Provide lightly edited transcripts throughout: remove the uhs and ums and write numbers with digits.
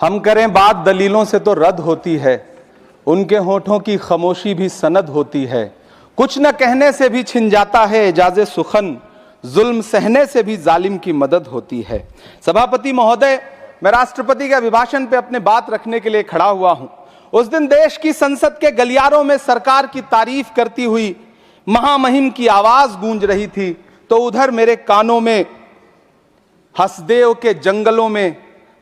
हम करें बात दलीलों से तो रद्द होती है, उनके होठों की खामोशी भी सनद होती है। कुछ न कहने से भी छिन जाता है एजाज़े सुखन, जुल्म सहने से भी जालिम की मदद होती है। सभापति महोदय, मैं राष्ट्रपति के अभिभाषण पे अपने बात रखने के लिए खड़ा हुआ हूं। उस दिन देश की संसद के गलियारों में सरकार की तारीफ करती हुई महामहिम की आवाज गूंज रही थी, तो उधर मेरे कानों में हसदेव के जंगलों में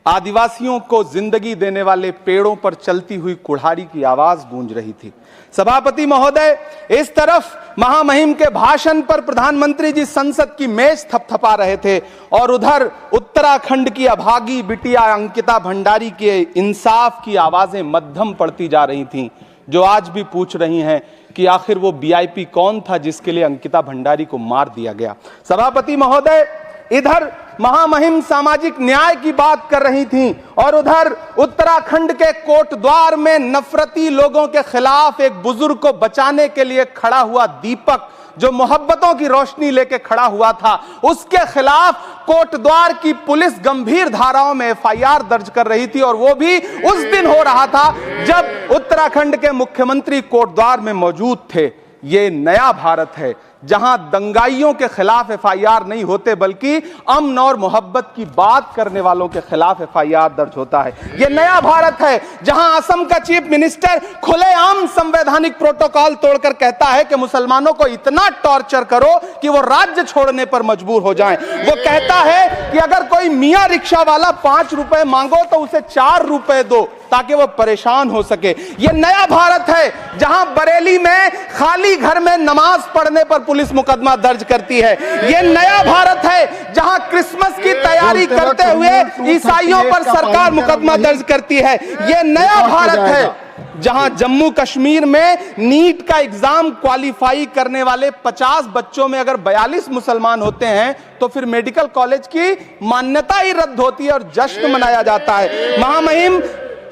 आदिवासियों को जिंदगी देने वाले पेड़ों पर चलती हुई कुल्हाड़ी की आवाज गूंज रही थी। सभापति महोदय, इस तरफ महामहिम के भाषण पर प्रधानमंत्री जी संसद की मेज थपथपा रहे थे और उधर उत्तराखंड की अभागी बिटिया अंकिता भंडारी के इंसाफ की आवाजें मध्यम पड़ती जा रही थीं, जो आज भी पूछ रही हैं कि आखिर वो वीआईपी कौन था जिसके लिए अंकिता भंडारी को मार दिया गया। सभापति महोदय, इधर महामहिम सामाजिक न्याय की बात कर रही थीं और उधर उत्तराखंड के कोटद्वार में नफरती लोगों के खिलाफ एक बुजुर्ग को बचाने के लिए खड़ा हुआ दीपक, जो मोहब्बतों की रोशनी लेके खड़ा हुआ था, उसके खिलाफ कोटद्वार की पुलिस गंभीर धाराओं में एफआईआर दर्ज कर रही थी। और वो भी उस दिन हो रहा था जब उत्तराखंड के मुख्यमंत्री कोटद्वार में मौजूद थे। ये नया भारत है जहां दंगाइयों के खिलाफ एफआईआर नहीं होते, बल्कि अमन और मोहब्बत की बात करने वालों के खिलाफ एफआईआर दर्ज होता है। यह नया भारत है जहां असम का चीफ मिनिस्टर खुलेआम संवैधानिक प्रोटोकॉल तोड़कर कहता है कि मुसलमानों को इतना टॉर्चर करो कि वो राज्य छोड़ने पर मजबूर हो जाएं। वो कहता है कि अगर कोई मियां रिक्शा वाला 5 रुपए मांगो तो उसे 4 रुपए दो ताकि वो परेशान हो सके। यह नया भारत है जहां बरेली में खाली घर में नमाज पढ़ने पर पुलिस मुकदमा दर्ज करती है। यह नया भारत है जहां क्रिसमस की तैयारी करते हुए ईसाइयों पर सरकार मुकदमा दर्ज करती है। यह नया भारत है जहां जम्मू कश्मीर में नीट का एग्जाम क्वालिफाई करने वाले 50 बच्चों में अगर 42 मुसलमान होते हैं तो फिर मेडिकल कॉलेज की मान्यता ही रद्द होती है और जश्न मनाया जाता है। महामहिम,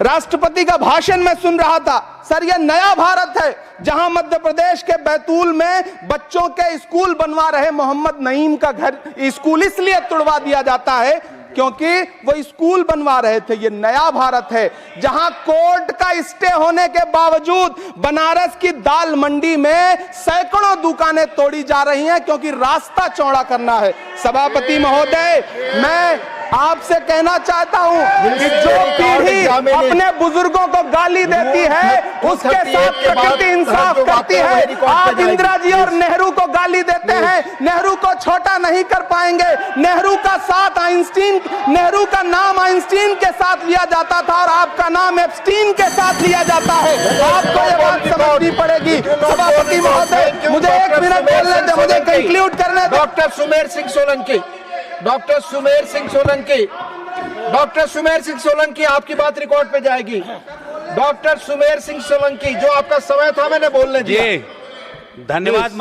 राष्ट्रपति का भाषण में सुन रहा था। सर, यह नया भारत है जहां मध्य प्रदेश के बैतूल में बच्चों के स्कूल बनवा रहे मोहम्मद नईम का घर स्कूल इसलिए तुड़वा दिया जाता है क्योंकि वो स्कूल बनवा रहे थे। ये नया भारत है जहां कोर्ट का स्टे होने के बावजूद बनारस की दाल मंडी में सैकड़ों दुकानें तोड़ी जा रही हैं क्योंकि रास्ता चौड़ा करना है। सभापति महोदय, मैं आपसे कहना चाहता हूं कि जो पीढ़ी अपने बुजुर्गों को गाली देती है उसके साथ प्रकृति इंसाफ करती है। आप इंदिरा जी और नेहरू को गाली देते हैं, नेहरू को छोटा नहीं कर पाएंगे। नेहरू का साथ आइंस्टीन, नेहरू का नाम आइंस्टीन के साथ लिया जाता था और आपका नाम एप्स्टीन के साथ लिया जाता है। आपको ये बात समझनी पड़ेगी। सभापति महोदय, मुझे 1 मिनट बोलने दे, मुझे कंक्लूड करने दे। Doctor Sumer Singh Solanki, doctor Sumer Singh Solanki, doctor Sumer Singh Solanki, आपकी बात रिकॉर्ड पे जाएगी। डॉक्टर सुमेर सिंह सोलंकी, जो आपका समय था मैंने बोलने दिया। धन्यवाद।